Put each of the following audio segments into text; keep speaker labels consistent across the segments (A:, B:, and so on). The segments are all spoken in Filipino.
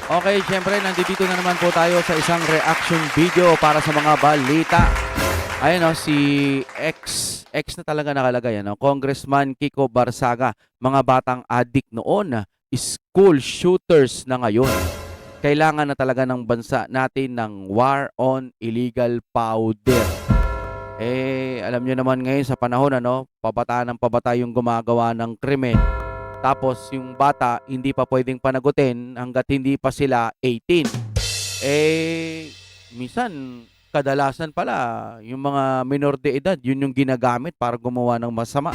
A: Okay, syempre nandito na naman po tayo sa isang reaction video para sa mga balita. Ayun si X na talaga nakalagay Congressman Kiko Barsaga, mga batang adik noon, school shooters na ngayon. Kailangan na talaga ng bansa natin ng war on illegal powder. Alam niyo naman ngayon sa panahon pabata ng pabata yung gumagawa ng krimen. Tapos yung bata hindi pa pwedeng panagutin hangga't hindi pa sila 18. Minsan kadalasan pala yung mga minor de edad, yun yung ginagamit para gumawa ng masama.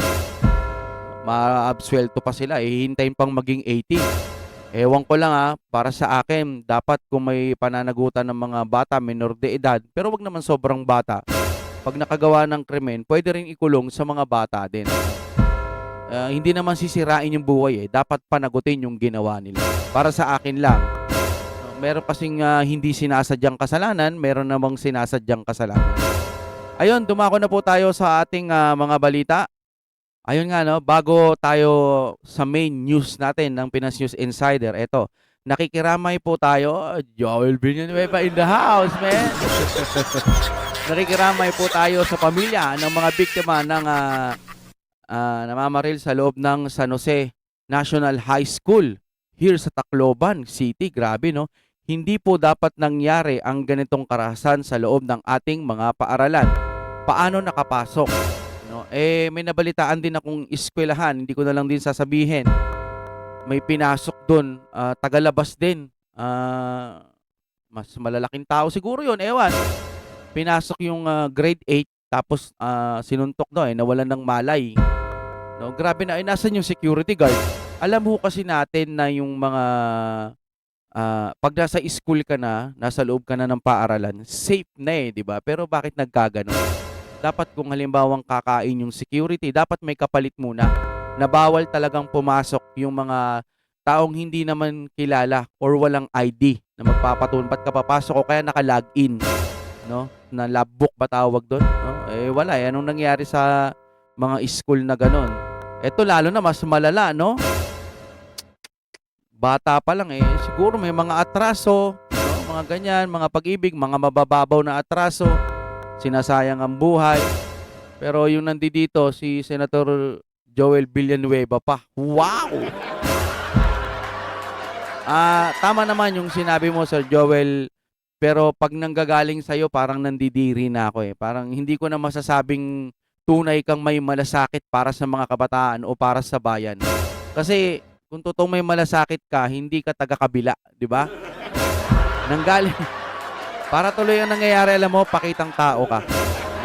A: Maabsuelto pa sila, hihintayin pang maging 18. Ewan ko lang para sa akin, dapat kung may pananagutan ng mga bata, minor de edad, pero wag naman sobrang bata. Pag nakagawa ng krimen, pwede rin ikulong sa mga bata din. Hindi naman sisirain yung buhay dapat panagutin yung ginawa nila. Para sa akin lang, meron kasing hindi sinasadyang kasalanan, meron namang sinasadyang kasalanan. Ayun, dumako na po tayo sa ating mga balita. Ayun nga bago tayo sa main news natin ng Pinas News Insider, eto, nakikiramay po tayo. Joel Villanueva in the house, man! Nakikiramay po tayo sa pamilya ng mga biktima ng namamaril sa loob ng San Jose National High School here sa Tacloban City. Grabe hindi po dapat nangyari ang ganitong karahasan sa loob ng ating mga paaralan. Paano nakapasok? May nabalitaan din akong eskwelahan, hindi ko na lang din sasabihin. May pinasok doon, tagalabas din. Mas malalaking tao siguro yun, ewan. Pinasok yung grade 8 tapos sinuntok nawalan ng malay. Grabe nasan yung security guard? Alam mo kasi natin na yung mga pag nasa school ka na, nasa loob ka na ng paaralan, safe na di ba? Pero bakit nagkaganon? Dapat kung halimbawang kakain yung security, dapat may kapalit muna. Na bawal talagang pumasok yung mga taong hindi naman kilala or walang ID na magpapatunay. Ba't ka papasok o kaya naka-login? Na logbook ba tawag doon? Wala. Anong nangyari sa mga school na ganon? Ito lalo na mas malala, Bata pa lang siguro may mga atraso, mga ganyan, mga pag-ibig, mga mabababaw na atraso, sinasayang ang buhay. Pero yung nandito si Senator Joel Villanueva pa. Wow! Tama naman yung sinabi mo, Sir Joel, pero pag nanggagaling sa'yo, parang nandidiri na ako Parang hindi ko na masasabing tunay kang may malasakit para sa mga kabataan o para sa bayan. Kasi kung totoong may malasakit ka, hindi ka taga-kabila, di ba? Nanggaling. Para tuloy ang nangyayari, alam mo, pakitang tao ka.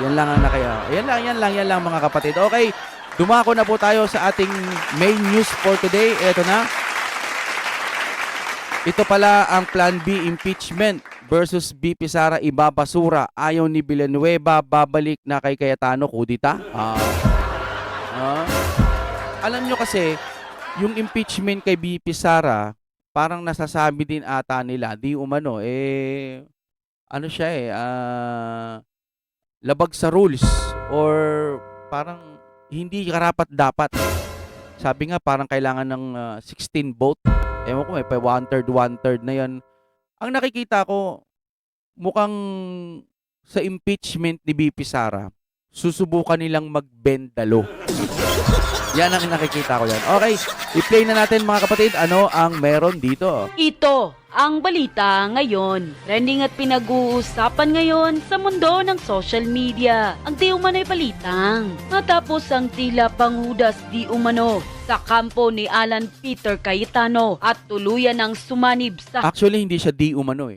A: Yan lang ang yan lang mga kapatid. Okay, dumako na po tayo sa ating main news for today. Ito na. Ito pala ang Plan B impeachment versus BP Sara ibabasura. Ayaw ni Villanueva, babalik na kay Cayetano, kudita. Alam nyo kasi, yung impeachment kay BP Sara, parang nasasabi din ata nila, di umano, ano siya labag sa rules or parang hindi karapat-dapat. Sabi nga parang kailangan ng 16 vote. Ewan ko, may 1/3 na yan. Ang nakikita ko, mukhang sa impeachment ni BP Sara, susubukan nilang magbendalo. Yan ang nakikita ko yan. Okay, i-play na natin mga kapatid. Ano ang meron dito?
B: Ito ang balita ngayon. Trending at pinag-uusapan ngayon sa mundo ng social media. Ang di umano'y balitang matapos ang tila panghudas di umano sa kampo ni Alan Peter Cayetano at tuluyan ng sumanib sa
A: Actually, hindi siya di umano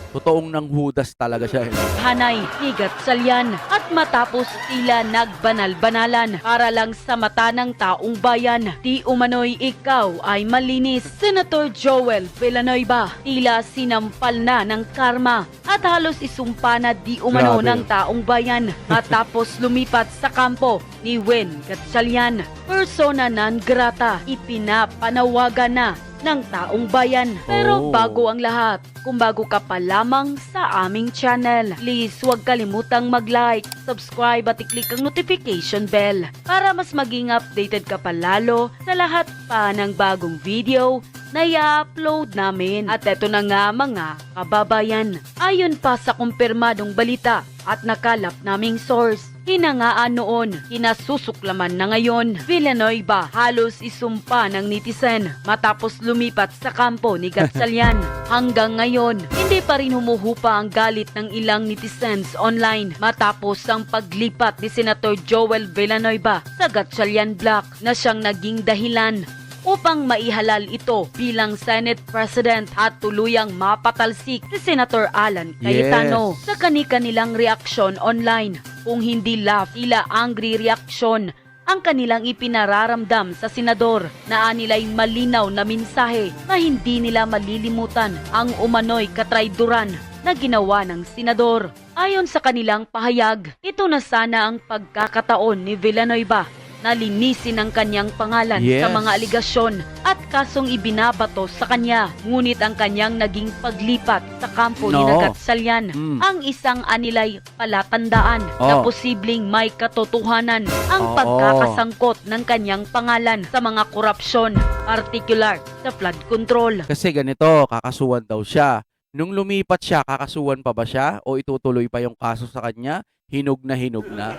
A: Totoong nang hudas talaga siya
B: hanay ni Gatchalian at matapos tila nagbanal-banalan para lang sa mata ng taong bayan. Di umano'y ikaw ay malinis. Senator Joel Villanueva tila sinampal na ng karma at halos isumpa na di umano
A: Grabe.
B: ng taong bayan matapos lumipat sa kampo ni Wen Gatchalian. Persona non grata, ipinapanawagan na ng taong bayan. Pero bago ang lahat, kung bago ka pa lamang sa aming channel, please huwag kalimutang mag-like, subscribe at i-click ang notification bell para mas maging updated ka pa lalo sa lahat pa ng bagong video na i-upload namin. At eto na nga mga kababayan. Ayon pa sa kumpirmadong balita at nakalap naming source, hinangaan noon, hinasusuklaman na ngayon. Villanueva halos isumpa ng netizen matapos lumipat sa kampo ni Gatchalian. Hanggang ngayon, hindi pa rin humuhupa ang galit ng ilang netizens online matapos ang paglipat ni Senator Joel Villanueva sa Gatchalian Block na siyang naging dahilan upang maihalal ito bilang Senate President at tuluyang mapatalsik si Senator Alan Cayetano.
A: Yes.
B: Sa kani-kanilang reaksyon online, kung hindi laugh, tila angry reaksyon ang kanilang ipinararamdam sa senador na anilay malinaw na mensahe na hindi nila malilimutan ang umano'y katrayduran na ginawa ng senador. Ayon sa kanilang pahayag, ito na sana ang pagkakataon ni Villanueva na linisin ang kanyang pangalan
A: Yes.
B: sa mga aligasyon at kasong ibinabato sa kanya. Ngunit ang kanyang naging paglipat sa kampo ni
A: No.
B: Gatchalian ang isang anilay palatandaan na posibleng may katotohanan ang
A: Oo.
B: pagkakasangkot ng kanyang pangalan sa mga korupsyon, particular sa flood control.
A: Kasi ganito, kakasuhan daw siya. Nung lumipat siya, kakasuhan pa ba siya? O itutuloy pa yung kaso sa kanya? Hinog na hinog na?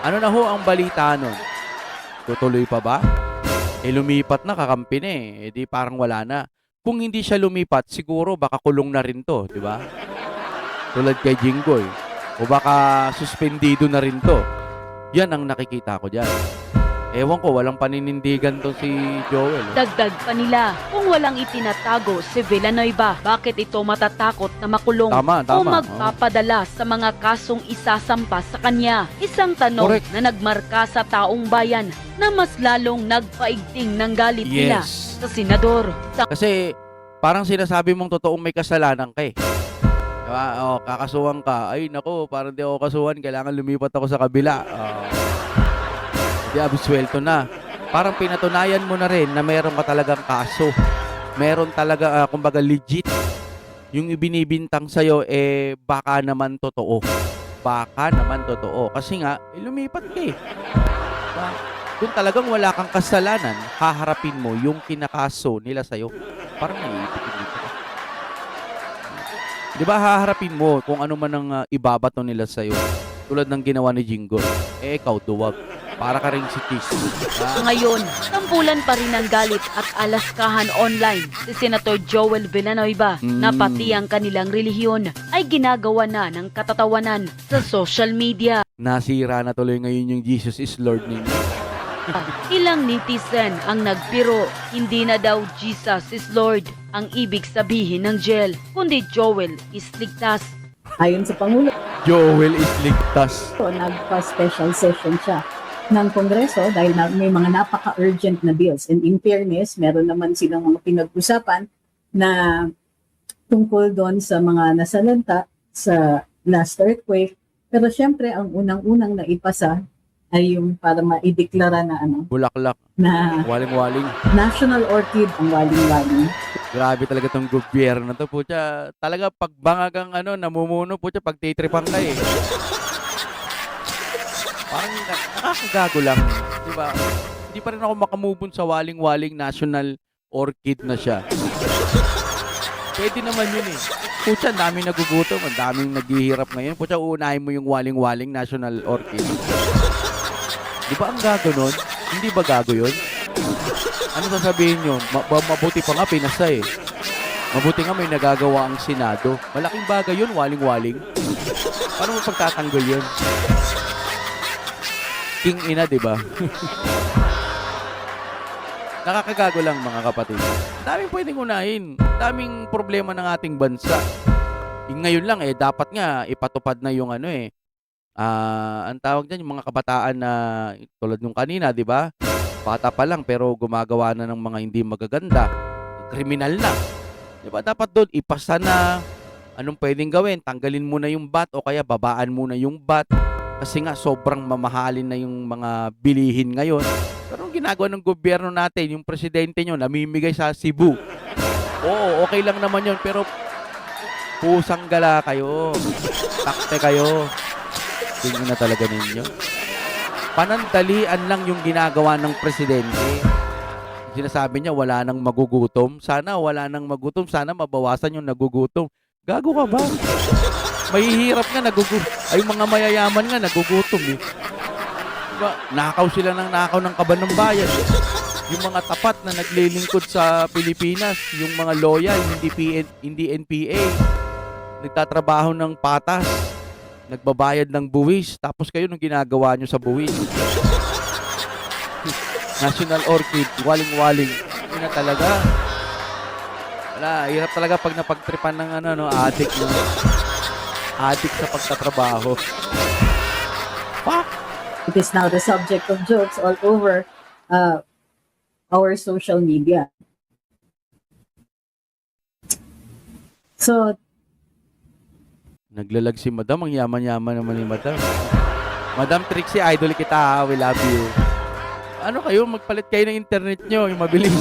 A: Ano na ho ang balita nun? Tutuloy pa ba? Lumipat na, kakampi na eh. Di parang wala na. Kung hindi siya lumipat, siguro baka kulong na rin to, di ba? Tulad kay Jinggoy. O baka suspendido na rin to. Yan ang nakikita ko dyan. Ewan ko, walang paninindigan to si Joel.
B: Dagdag pa nila, kung walang itinatago si Villanueva, bakit ito matatakot na makulong
A: Tama,
B: o
A: tama.
B: magpapadala sa mga kasong isasampa sa kanya? Isang tanong
A: Correct.
B: na nagmarka sa taong bayan na mas lalong nagpaigting ng galit nila
A: Yes.
B: sa senador.
A: Kasi parang sinasabi mong totoong may kasalanan ka eh. Diba? O, kakasuhan ka. Ay, nako, parang di ako kasuhan. Kailangan lumipat ako sa kabila. Di abiswelto na. Parang pinatunayan mo na rin na meron ka talagang kaso. Meron talaga, kumbaga legit. Yung ibinibintang sa'yo, baka naman totoo. Baka naman totoo. Kasi nga, lumipat ka eh. Diba? Kung talagang wala kang kasalanan, haharapin mo yung kinakaso nila sa'yo. Parang naiipit dito. Di ba haharapin mo kung ano man ang ibabato nila sa'yo. Tulad ng ginawa ni Jinggoy. Ikaw duwag. Para ka rin si Tis.
B: Ngayon, tampulan pa rin ng galit at alaskahan online si Senator Joel Villanueva na pati ang kanilang relihiyon ay ginagawa na ng katatawanan sa social media.
A: Nasira na tuloy ngayon yung Jesus is Lord ninyo.
B: Ilang netizen ang nagbiro, hindi na daw Jesus is Lord ang ibig sabihin ng jail, kundi Joel is ligtas.
C: Ayon sa Pangulo,
A: Joel is ligtas.
C: nagpa-special session siya ng Kongreso dahil may mga napaka-urgent na bills. And in fairness, meron naman silang mga pinag-usapan na tungkol doon sa mga nasalanta sa last earthquake. Pero syempre, ang unang-unang naipasa ay yung para maideklara na
A: Bulaklak.
C: na
A: Waling-waling.
C: national orchid ang waling-waling.
A: Grabe talaga tong gobyerno to. Putya, talaga pagbangag ang namumuno, putya, pagtitripan ka eh. Parang nakakagago lang. Diba? Hindi pa rin ako makamubon sa waling-waling national orchid na siya. Pwede naman yun eh. Putya, ang daming nagugutom, ang daming naghihirap ngayon. Putya, uunahin mo yung waling-waling national orchid. Di ba ang gago nun? Hindi ba gago yun? Ano sasabihin yun? Mabuti pa nga pinasa eh. Mabuti nga may nagagawa ang Senado. Malaking bagay yun, waling-waling. Paano mo pagtatanggol yun? King ina, di ba? Nakakagago lang mga kapatid. Daming pwedeng unahin. Daming problema ng ating bansa. Ngayon lang dapat nga ipatupad na yung ang tawag dyan, yung mga kabataan na tulad nung kanina, di ba? Bata pa lang pero gumagawa na ng mga hindi magaganda. Kriminal na. Di ba? Dapat doon ipasa na anong pwedeng gawin. Tanggalin mo na yung bat o kaya babaan mo na yung bat. Kasi nga sobrang mamahalin na yung mga bilihin ngayon. Pero ang ginagawa ng gobyerno natin, yung presidente nyo, namimigay sa Cebu. Oo, okay lang naman yun. Pero pusang gala kayo. Takte kayo. Tingin na talaga ninyo. Panandalian lang yung ginagawa ng presidente. Sinasabi niya wala nang magugutom. Sana wala nang magutom. Sana mabawasan yung nagugutom. Gago ka ba? Mahihirap nga nagugutom. Ay, mga mayayaman nga nagugutom eh. Diba? Nakaw sila ng nakaw ng kaban ng bayan. Yung mga tapat na naglilingkod sa Pilipinas, yung mga loyal, hindi NPA, nagtatrabaho ng patas, nagbabayad ng buwis, tapos kayo nung ginagawa nyo sa buwis. National Orchid, waling-waling. Yun na talaga. Wala, hirap talaga pag napagtripan ng addict, no? Addict sa pagtatrabaho. Fuck!
C: It is now the subject of jokes all over our social media. So,
A: Naglalag si Madam. Ang yaman-yaman naman ni Madam. Madam Trixie, idol kita ha. We love you. Ano kayo? Magpalit kayo ng internet nyo. Yung mabilis.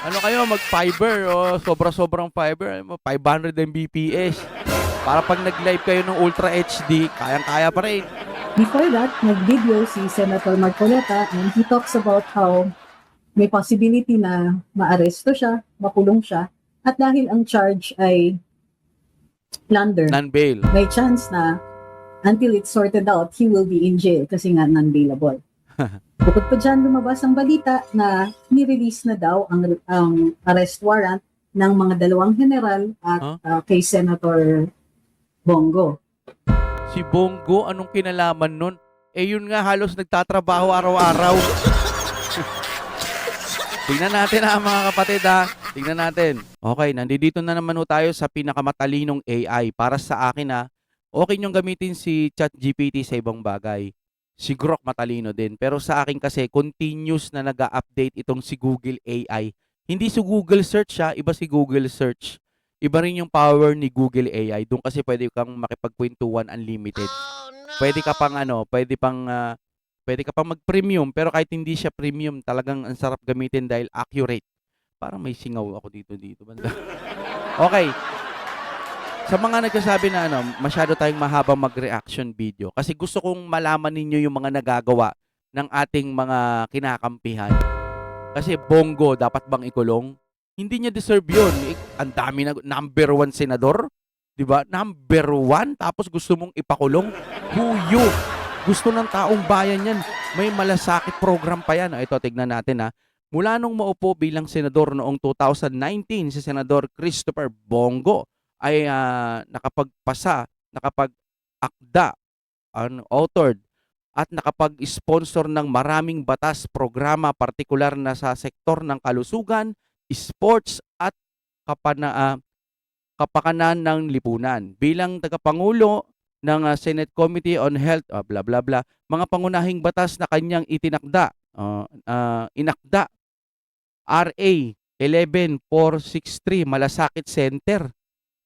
A: Ano kayo? Mag-fiber o sobra-sobrang fiber. 500 Mbps. Para pag nag-live kayo ng Ultra HD, kayang-kaya pa rin.
C: before that, nag-video si Senator Marcoleta and he talks about how may possibility na maaresto siya, makulong siya, at dahil ang charge ay plunder,
A: Non-bail.
C: may chance na until it's sorted out, he will be in jail kasi nga non-bailable. Bukod pa dyan, lumabas ang balita na ni-release na daw ang arrest warrant ng mga dalawang general at kay Senator Bongo.
A: Si Bongo, anong kinalaman nun? Eh yun nga, halos nagtatrabaho araw-araw. Tingnan natin mga kapatid Tingnan natin. Okay, nandito na naman tayo sa pinakamatalinong AI. Para sa akin okay niyong gamitin si ChatGPT sa ibang bagay. Si Grok matalino din. Pero sa akin kasi, continuous na nag-update itong si Google AI. Hindi si Google Search iba si Google Search. Iba rin yung power ni Google AI. Doon kasi pwede kang makipagkwentuhan unlimited. Pwede ka pang pwede ka pang mag-premium, pero kahit hindi siya premium, talagang ang sarap gamitin dahil accurate. Parang may singaw ako dito banda. Okay. Sa mga nagsasabi na masyado tayong mahabang mag-reaction video kasi gusto kong malaman ninyo yung mga nagagawa ng ating mga kinakampihan. Kasi Bongo, dapat bang ikulong? Hindi niya deserve yun. Ang dami na number 1 senador. 'Di ba? Number 1 tapos gusto mong ipakulong? Who you? Gusto ng taong bayan yan. May malasakit program pa yan. Ito, tignan natin Mula nung maupo bilang senador noong 2019, si Senador Christopher Bongo ay nakapag-akda, authored, at nakapag-sponsor ng maraming batas, programa, partikular na sa sektor ng kalusugan, sports, at kapakanan ng lipunan. Bilang tagapangulo ng Senate Committee on Health, blah blah blah, mga pangunahing batas na kanyang inakda, RA 11463, Malasakit Center.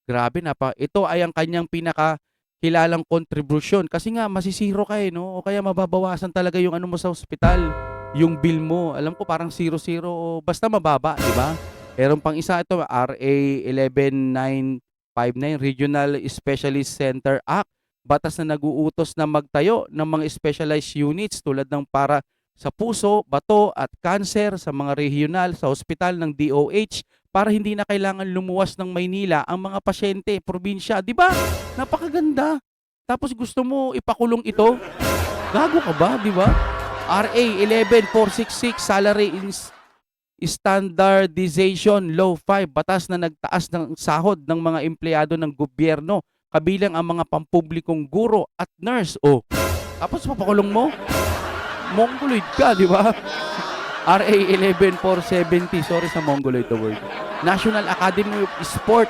A: Grabe ito ay ang kanyang pinakakilalang kontribusyon kasi nga masisiro ka o kaya mababawasan talaga yung mo sa ospital, yung bill mo. Alam ko parang 0-0 o basta mababa, di ba? Meron pang isa ito, RA 11959, Regional Specialist Center Act. Batas na nag-uutos na magtayo ng mga specialized units tulad ng para sa puso, bato at cancer sa mga regional sa ospital ng DOH para hindi na kailangan lumuwas ng Maynila ang mga pasyente, probinsya. Di ba? Napakaganda. Tapos gusto mo ipakulong ito? Gago ka ba? Di ba? RA 11466, Salary Standardization Law 5, batas na nagtaas ng sahod ng mga empleyado ng gobyerno, kabilang ang mga pampublikong guro at nurse. Tapos papakulong mo? Mongoloid ka, di ba? RA 11470, sorry sa Mongoloid the word. National Academy of Sport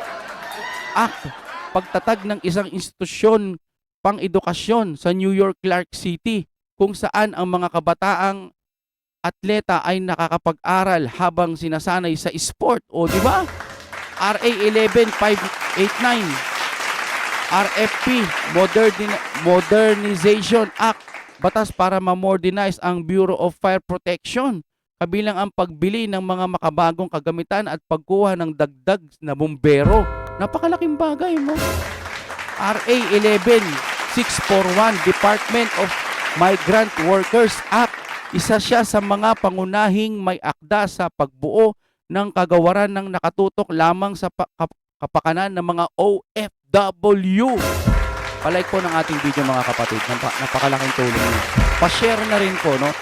A: Act, pagtatag ng isang institusyon pang-edukasyon sa New York, Clark City, kung saan ang mga kabataang atleta ay nakakapag-aral habang sinasanay sa sport. Di ba? RA 11589, RFP, Modernization Act, batas para ma-modernize ang Bureau of Fire Protection, kabilang ang pagbili ng mga makabagong kagamitan at pagkuha ng dagdag na bumbero. Napakalaking bagay mo. RA 11641, Department of Migrant Workers Act, Isa siya sa mga pangunahing may akda sa pagbuo ng kagawaran ng nakatutok lamang sa kapakanan ng mga OFW. Palike po ng ating video mga kapatid. Napakalaking tulong niyo. Pa-share na rin po, no?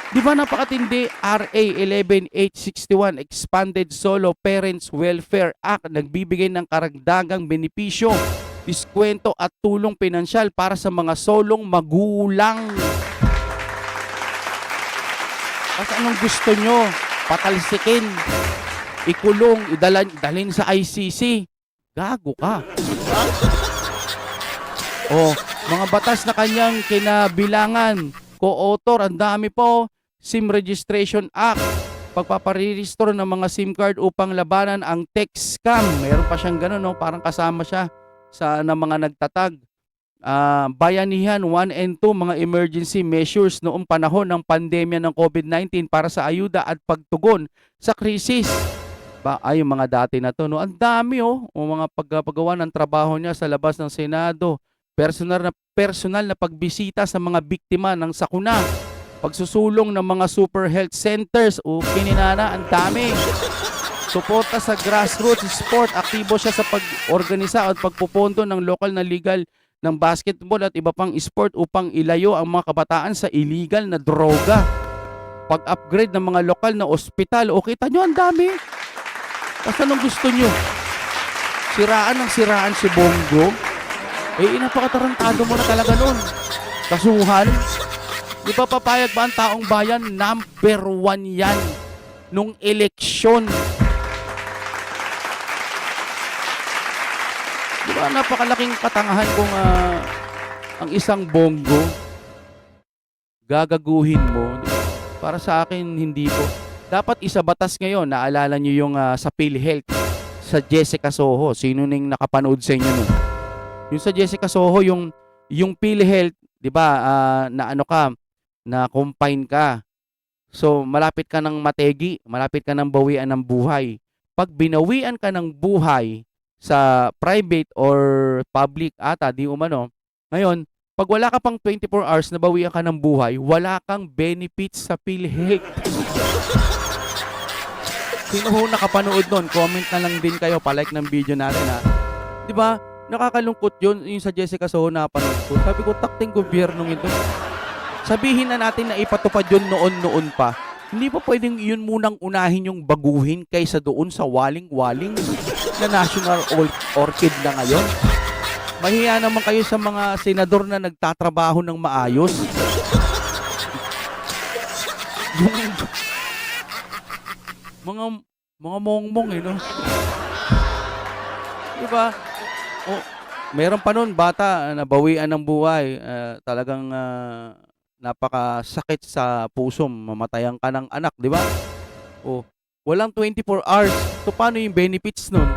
A: Di ba napakatindi? RA 11861 Expanded Solo Parents Welfare Act nagbibigay ng karagdagang benepisyo, diskwento at tulong pinansyal para sa mga solong magulang. Kasi anong gusto nyo? Patalsikin, ikulong, idalhin sa ICC. Gago ka. O, mga batas na kanyang kinabilangan, co-author, ang dami po. SIM Registration Act, pagpaparirestore ng mga SIM card upang labanan ang text scam. Meron pa siyang ganun, no? Parang kasama siya sa ng mga nagtatag. Bayanihan 1 and 2, mga emergency measures noong panahon ng pandemya ng COVID-19 para sa ayuda at pagtugon sa krisis. Ay, yung mga dati na to, no? Ang dami, oh, o mga paggawa ng trabaho niya sa labas ng Senado. Personal na pagbisita sa mga biktima ng sakuna. Pagsusulong ng mga super health centers. O, kininana, ang dami. Suporta sa grassroots sport. Aktibo siya sa pag-organisa at pagpupondo ng lokal na legal ng basketball at iba pang sport upang ilayo ang mga kabataan sa illegal na droga. Pag-upgrade ng mga lokal na ospital. O, kita nyo, ang dami. Basta anong gusto nyo? Siraan ng siraan si Bongo. Napakatarantado mo na talaga nun. Kasuhan. Di ba papayag ba ang taong bayan? Number 1 yan nung eleksyon. Di ba napakalaking katangahan kung ang isang Bongo gagaguhin mo? Para sa akin, hindi po. Dapat isa batas ngayon. Naalala nyo yung sa PhilHealth, sa Jessica Soho. Sino ning nakapanood sa inyo nun? Yung sa Jessica Soho, yung PhilHealth, 'di ba? Na ano ka, na confine ka. So, malapit ka ng mategi, malapit ka ng bawian ng buhay. Pag binawian ka ng buhay sa private or public ata, di umano. Ngayon, pag wala ka pang 24 hours na bawian ka ng buhay, wala kang benefits sa PhilHealth. Sino ho nakapanood nun? Comment na lang din kayo, palike ng video natin, ha. 'Di ba? Nakakalungkot yun, yung sa Jessica Soho na panood ko. Sabi ko, takting gobyernong ito. Sabihin na natin na ipatupad yun noon pa. Hindi pa pwedeng yun munang unahin yung baguhin kaysa doon sa waling-waling na National Orchid na ngayon. Mahiya naman kayo sa mga senador na nagtatrabaho ng maayos. mga mongmong, no? Diba? Oh, meron pa nun, bata, nabawian ng buhay. Talagang napakasakit sa puso, mamatayan ka ng anak, di ba? Oh, walang 24 hours. So, paano yung benefits nun?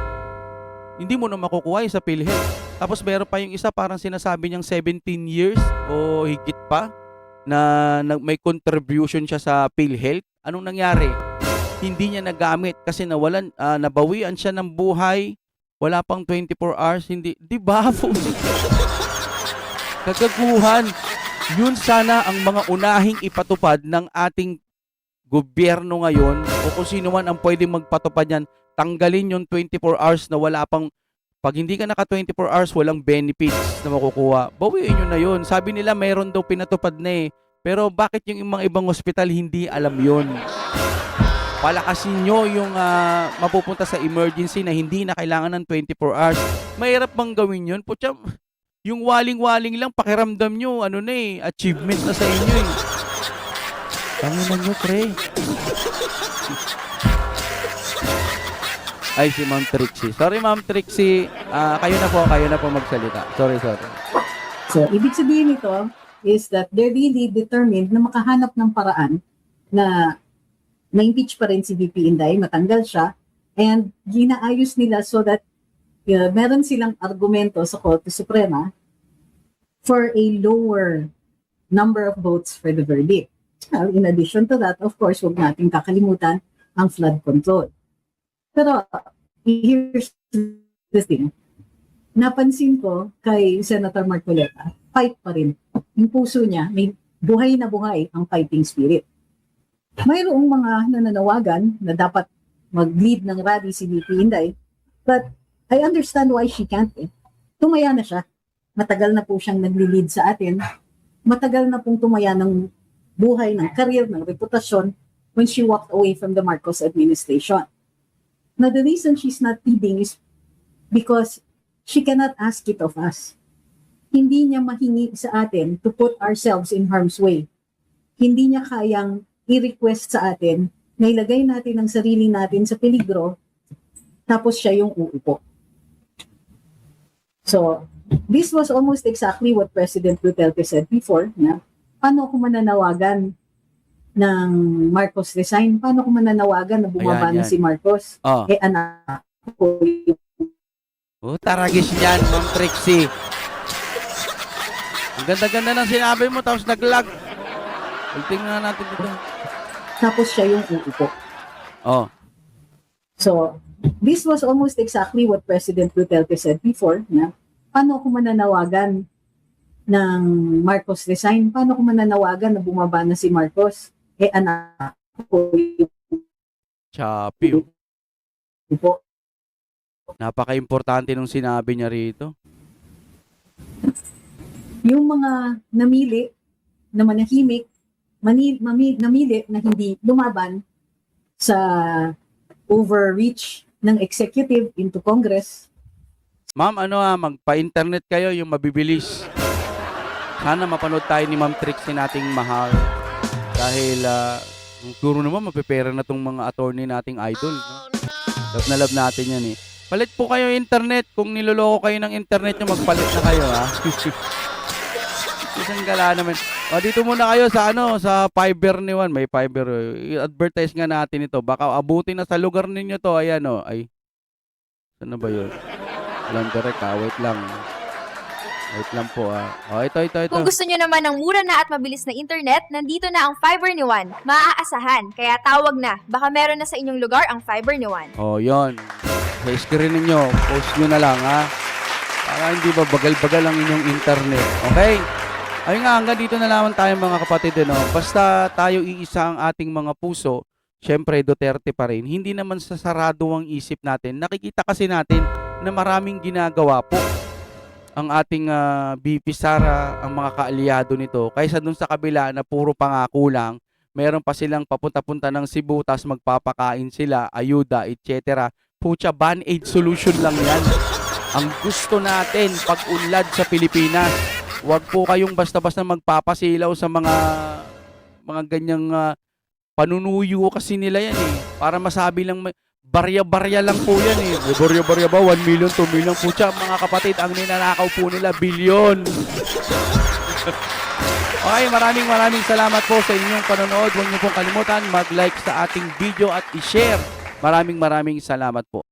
A: Hindi mo na makukuha yung sa PhilHealth. Tapos, meron pa yung isa, parang sinasabi niyang 17 years o higit pa na may contribution siya sa PhilHealth. Anong nangyari? Hindi niya nagamit kasi nabawian siya ng buhay. Wala pang 24 hours, hindi. Di ba? Kagaguhan. Yun sana ang mga unahing ipatupad ng ating gobyerno ngayon o kung sino man ang pwede magpatupad yan. Tanggalin yung 24 hours na wala pang, pag hindi ka naka 24 hours, walang benefits na makukuha. Bawiin nyo na yun. Sabi nila mayroon daw pinatupad na eh. Pero bakit yung mga ibang hospital hindi alam yun? Palakasin nyo yung mapupunta sa emergency na hindi na kailangan ng 24 hours. Mahirap bang gawin yun? Putya, yung waling-waling lang, pakiramdam nyo, achievement na sa inyo eh. Tanginan nyo, pre. Ay, si Ma'am Trixie. Sorry, Ma'am Trixie. Kayo na po magsalita. Sorry.
C: So, ibig sabihin nito is that they're really determined na makahanap ng paraan na na-impeach pa rin si VP Inday, matanggal siya, and ginaayos nila so that meron silang argumento sa Korte Suprema for a lower number of votes for the verdict. Well, in addition to that, of course, huwag natin kakalimutan ang flood control. Pero here's the thing. Napansin ko kay Senator Marcoleta, fight pa rin. Yung puso niya, may buhay na buhay ang fighting spirit. Mayroong mga nananawagan na dapat mag-lead ng rally si VP Inday, but I understand why she can't. Tumaya na siya. Matagal na po siyang nagli-lead sa atin. Matagal na pong tumaya ng buhay, ng career, ng reputasyon when she walked away from the Marcos administration. Now, the reason she's not leading is because she cannot ask it of us. Hindi niya mahingi sa atin to put ourselves in harm's way. Hindi niya kayang i-request sa atin na ilagay natin ang sarili natin sa peligro, tapos siya yung uupo. So, this was almost exactly what President Duterte said before, na paano ako mananawagan ng Marcos resign? Paano ako mananawagan na bumaba
A: Ayan,
C: na si Marcos?
A: Oh.
C: Anak ko yung
A: Taragis niyan, Ma'am Trixie. Ang ganda-ganda ng sinabi mo, tapos nag-lag. Tingnan natin dito.
C: tapos siya yung uupo.
A: Oh.
C: So, this was almost exactly what President Duterte said before, na paano ako mananawagan ng Marcos resign? Paano ako mananawagan na bumaba na si Marcos? Anak ko yung
A: Chapi.
C: uupo.
A: Napaka-importante nung sinabi niya rito.
C: Yung mga namili na manahimik, namili na hindi lumaban sa overreach ng executive into Congress.
A: Ma'am, magpa-internet kayo yung mabibilis. Sana mapanood tayo ni Ma'am Trixie nating mahal. Dahil, siguro naman mapipera na tong mga attorney nating idol. No? Love na love natin yan eh. Palit po kayo internet. Kung niloloko kayo ng internet nyo, magpalit na kayo ha. Isang gala naman. Dito muna kayo sa sa Fiverr ni Juan. May Fiverr. I-advertise nga natin ito. Baka abutin na sa lugar ninyo to. Ayan Ay. Saan na ba yun? Walang direct ha. Wait lang. Wait lang po ito.
D: Kung gusto nyo naman ng mura na at mabilis na internet, nandito na ang Fiverr ni Juan. Maaasahan, kaya tawag na. Baka meron na sa inyong lugar ang Fiverr ni Juan.
A: Yun. Sa screen ninyo, post nyo na lang ha. Para hindi ba bagal-bagal ang inyong internet. Okay? Ayun nga, hanggang dito na naman tayo mga kapatid. Basta tayo iisa ang ating mga puso, syempre Duterte pa rin. Hindi naman sasarado ang isip natin. Nakikita kasi natin na maraming ginagawa po ang ating BP Sara, ang mga kaalyado nito. Kaysa dun sa kabila na puro pangako lang, meron pa silang papunta-punta ng Cebu, tas magpapakain sila, ayuda, etc. Pucha, band-aid solution lang yan. Ang gusto natin, pag-unlad sa Pilipinas. Huwag po kayong basta-basta magpapasilaw sa mga ganyang panunuyo kasi nila yan eh. Para masabi lang, barya-barya lang po yan eh. Barya-barya ba? 1 million, 2 million. Pucha, mga kapatid, ang ninanakaw po nila, bilyon. Okay, maraming salamat po sa inyong panonood. Huwag niyo pong kalimutan mag-like sa ating video at i-share. Maraming salamat po.